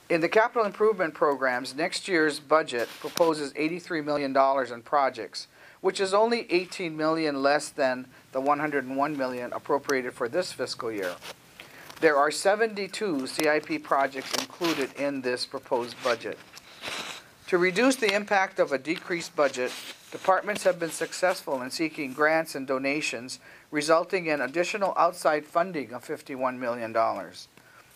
In the capital improvement programs, next year's budget proposes $83 million in projects, which is only $18 million less than the $101 million appropriated for this fiscal year. There are 72 CIP projects included in this proposed budget. To reduce the impact of a decreased budget, departments have been successful in seeking grants and donations, resulting in additional outside funding of $51 million.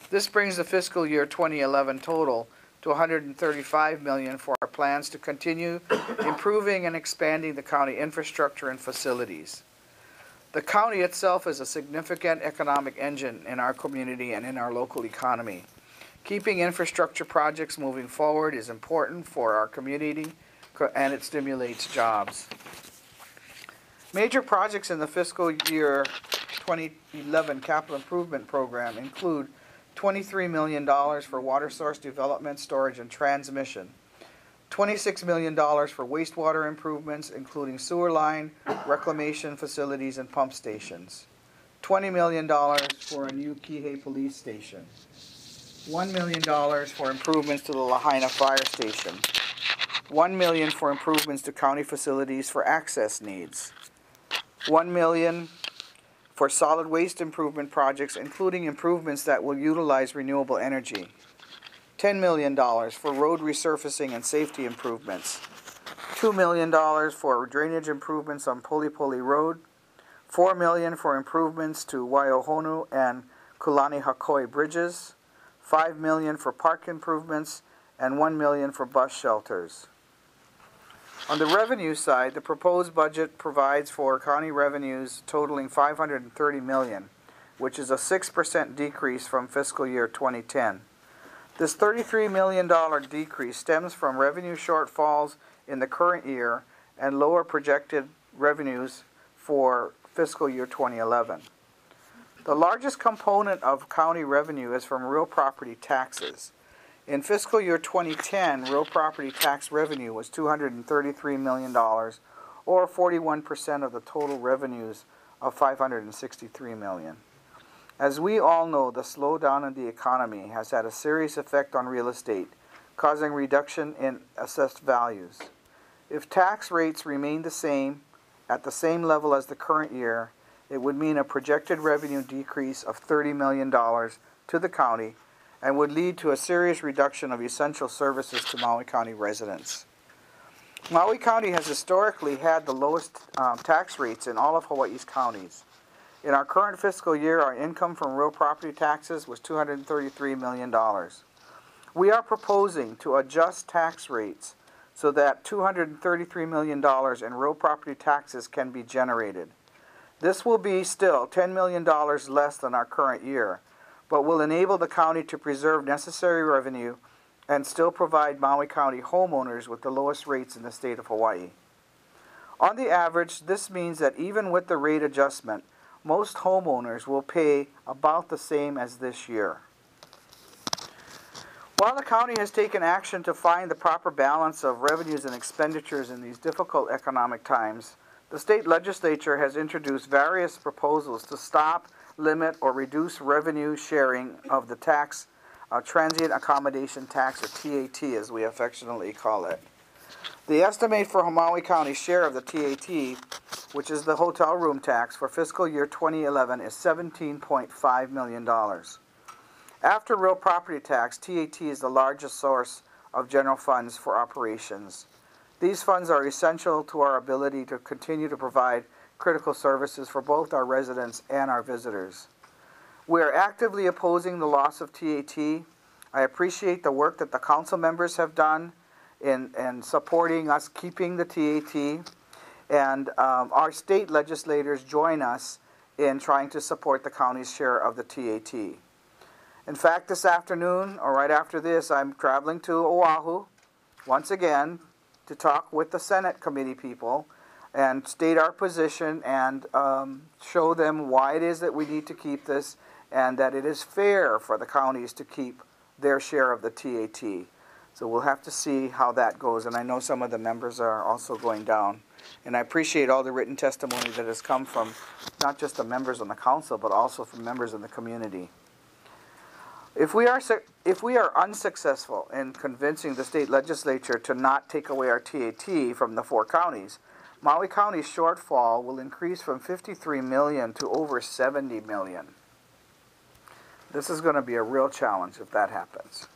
This brings the fiscal year 2011 total to $135 million for our plans to continue improving and expanding the county infrastructure and facilities. The county itself is a significant economic engine in our community and in our local economy. Keeping infrastructure projects moving forward is important for our community, and it stimulates jobs. Major projects in the fiscal year 2011 capital improvement program include $23 million for water source development, storage, and transmission, $26 million for wastewater improvements, including sewer line, reclamation facilities, and pump stations, $20 million for a new Kihei police station, $1 million for improvements to the Lahaina fire station, $1 million for improvements to county facilities for access needs, $1 million for solid waste improvement projects, including improvements that will utilize renewable energy, $10 million for road resurfacing and safety improvements, $2 million for drainage improvements on Polipoli Road, $4 million for improvements to Waiohonu and Kulani Hakoi bridges, $5 million for park improvements, and $1 million for bus shelters. On the revenue side, the proposed budget provides for county revenues totaling $530 million, which is a 6% decrease from fiscal year 2010. This $33 million decrease stems from revenue shortfalls in the current year and lower projected revenues for fiscal year 2011. The largest component of county revenue is from real property taxes. In fiscal year 2010, real property tax revenue was $233 million, or 41% of the total revenues of $563 million. As we all know, the slowdown in the economy has had a serious effect on real estate, causing reduction in assessed values. If tax rates remain the same, at the same level as the current year, it would mean a projected revenue decrease of $30 million to the county, and would lead to a serious reduction of essential services to Maui County residents. Maui County has historically had the lowest tax rates in all of Hawaii's counties. In our current fiscal year, our income from real property taxes was $233 million. We are proposing to adjust tax rates so that $233 million in real property taxes can be generated. This will be still $10 million less than our current year, but will enable the county to preserve necessary revenue and still provide Maui County homeowners with the lowest rates in the state of Hawaii. On the average, this means that even with the rate adjustment, most homeowners will pay about the same as this year. While the county has taken action to find the proper balance of revenues and expenditures in these difficult economic times, the state legislature has introduced various proposals to stop, limit, or reduce revenue sharing of the tax, transient accommodation tax, or TAT as we affectionately call it. The estimate for Maui County's share of the TAT, which is the hotel room tax for fiscal year 2011, is $17.5 million. After real property tax, TAT is the largest source of general funds for operations. These funds are essential to our ability to continue to provide critical services for both our residents and our visitors. We are actively opposing the loss of TAT. I appreciate the work that the council members have done in supporting us keeping the TAT, and our state legislators join us in trying to support the county's share of the TAT. In fact, this afternoon, or right after this, I'm traveling to Oahu once again to talk with the Senate committee people and state our position and show them why it is that we need to keep this and that it is fair for the counties to keep their share of the TAT. So we'll have to see how that goes, and I know some of the members are also going down. And I appreciate all the written testimony that has come from not just the members on the council, but also from members in the community. If we are unsuccessful in convincing the state legislature to not take away our TAT from the 4 counties, Maui County's shortfall will increase from 53 million to over 70 million. This is going to be a real challenge if that happens.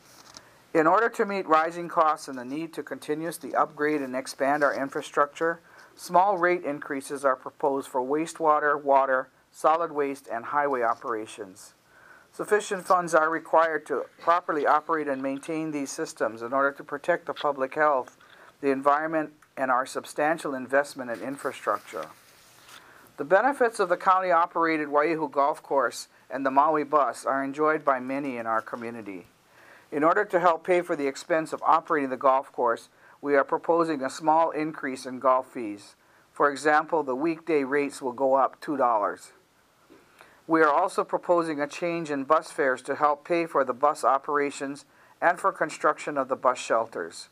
In order to meet rising costs and the need to continuously upgrade and expand our infrastructure, small rate increases are proposed for wastewater, water, solid waste, and highway operations. Sufficient funds are required to properly operate and maintain these systems in order to protect the public health, the environment, and our substantial investment in infrastructure. The benefits of the county-operated Waihu Golf Course and the Maui Bus are enjoyed by many in our community. In order to help pay for the expense of operating the golf course, we are proposing a small increase in golf fees. For example, the weekday rates will go up $2. We are also proposing a change in bus fares to help pay for the bus operations and for construction of the bus shelters.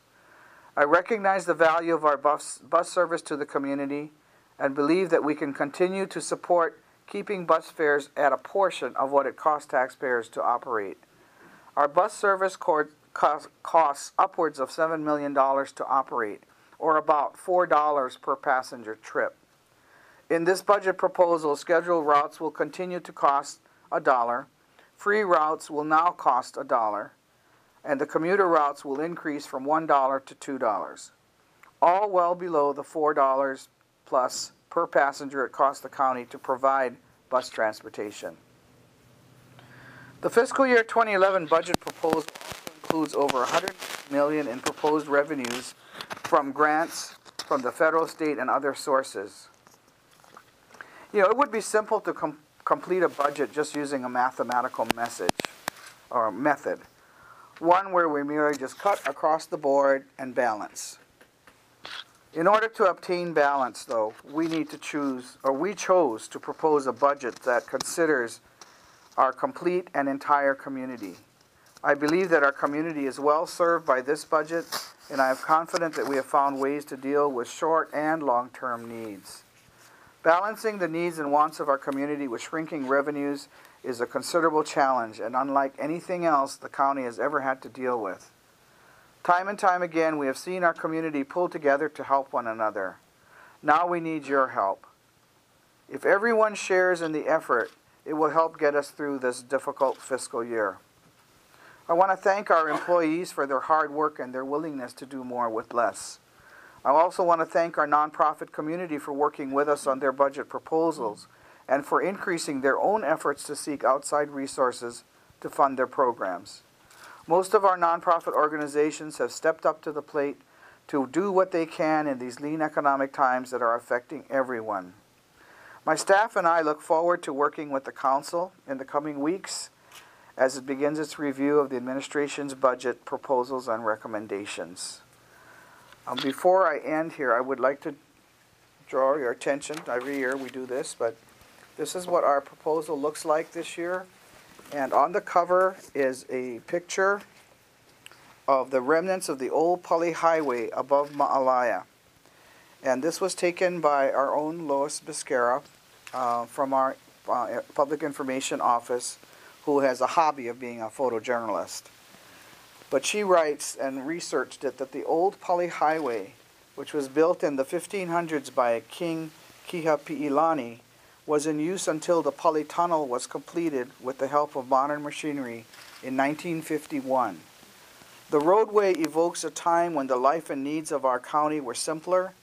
I recognize the value of our bus service to the community and believe that we can continue to support keeping bus fares at a portion of what it costs taxpayers to operate. Our bus service costs upwards of $7 million to operate, or about $4 per passenger trip. In this budget proposal, scheduled routes will continue to cost $1, free routes will now cost $1, and the commuter routes will increase from $1 to $2, all well below the $4 plus per passenger it costs the county to provide bus transportation. The fiscal year 2011 budget proposal also includes over $100 million in proposed revenues from grants from the federal, state, and other sources. It would be simple to complete a budget just using a mathematical method. One where we merely just cut across the board and balance. In order to obtain balance, though, we chose to propose a budget that considers our complete and entire community. I believe that our community is well served by this budget, and I am confident that we have found ways to deal with short and long-term needs. Balancing the needs and wants of our community with shrinking revenues is a considerable challenge, and unlike anything else the county has ever had to deal with. Time and time again, we have seen our community pull together to help one another. Now we need your help. If everyone shares in the effort, it will help get us through this difficult fiscal year. I want to thank our employees for their hard work and their willingness to do more with less. I also want to thank our nonprofit community for working with us on their budget proposals and for increasing their own efforts to seek outside resources to fund their programs. Most of our nonprofit organizations have stepped up to the plate to do what they can in these lean economic times that are affecting everyone. My staff and I look forward to working with the council in the coming weeks as it begins its review of the administration's budget proposals and recommendations. Before I end here, I would like to draw your attention. Every year we do this, but this is what our proposal looks like this year. And on the cover is a picture of the remnants of the old Pali Highway above Ma'alaya. And this was taken by our own Lois Biscara from our Public Information Office, who has a hobby of being a photojournalist. But she writes and researched it that the old Pali Highway, which was built in the 1500s by King Kihapi'ilani, was in use until the Pali Tunnel was completed with the help of modern machinery in 1951. The roadway evokes a time when the life and needs of our county were simpler,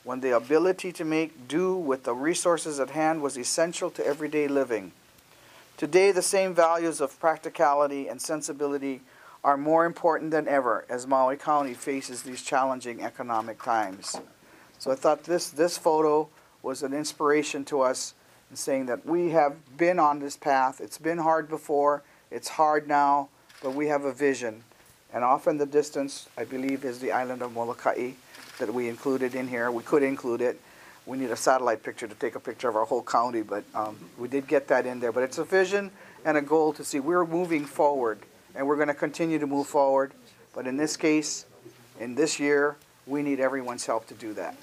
when the ability to make do with the resources at hand was essential to everyday living. Today, the same values of practicality and sensibility are more important than ever as Maui County faces these challenging economic times. So I thought this photo was an inspiration to us in saying that we have been on this path. It's been hard before, it's hard now, but we have a vision. And off in the distance, I believe, is the island of Molokai that we included in here. We could include it. We need a satellite picture to take a picture of our whole county, but we did get that in there. But it's a vision and a goal to see we're moving forward, and we're going to continue to move forward. But in this case, in this year, we need everyone's help to do that.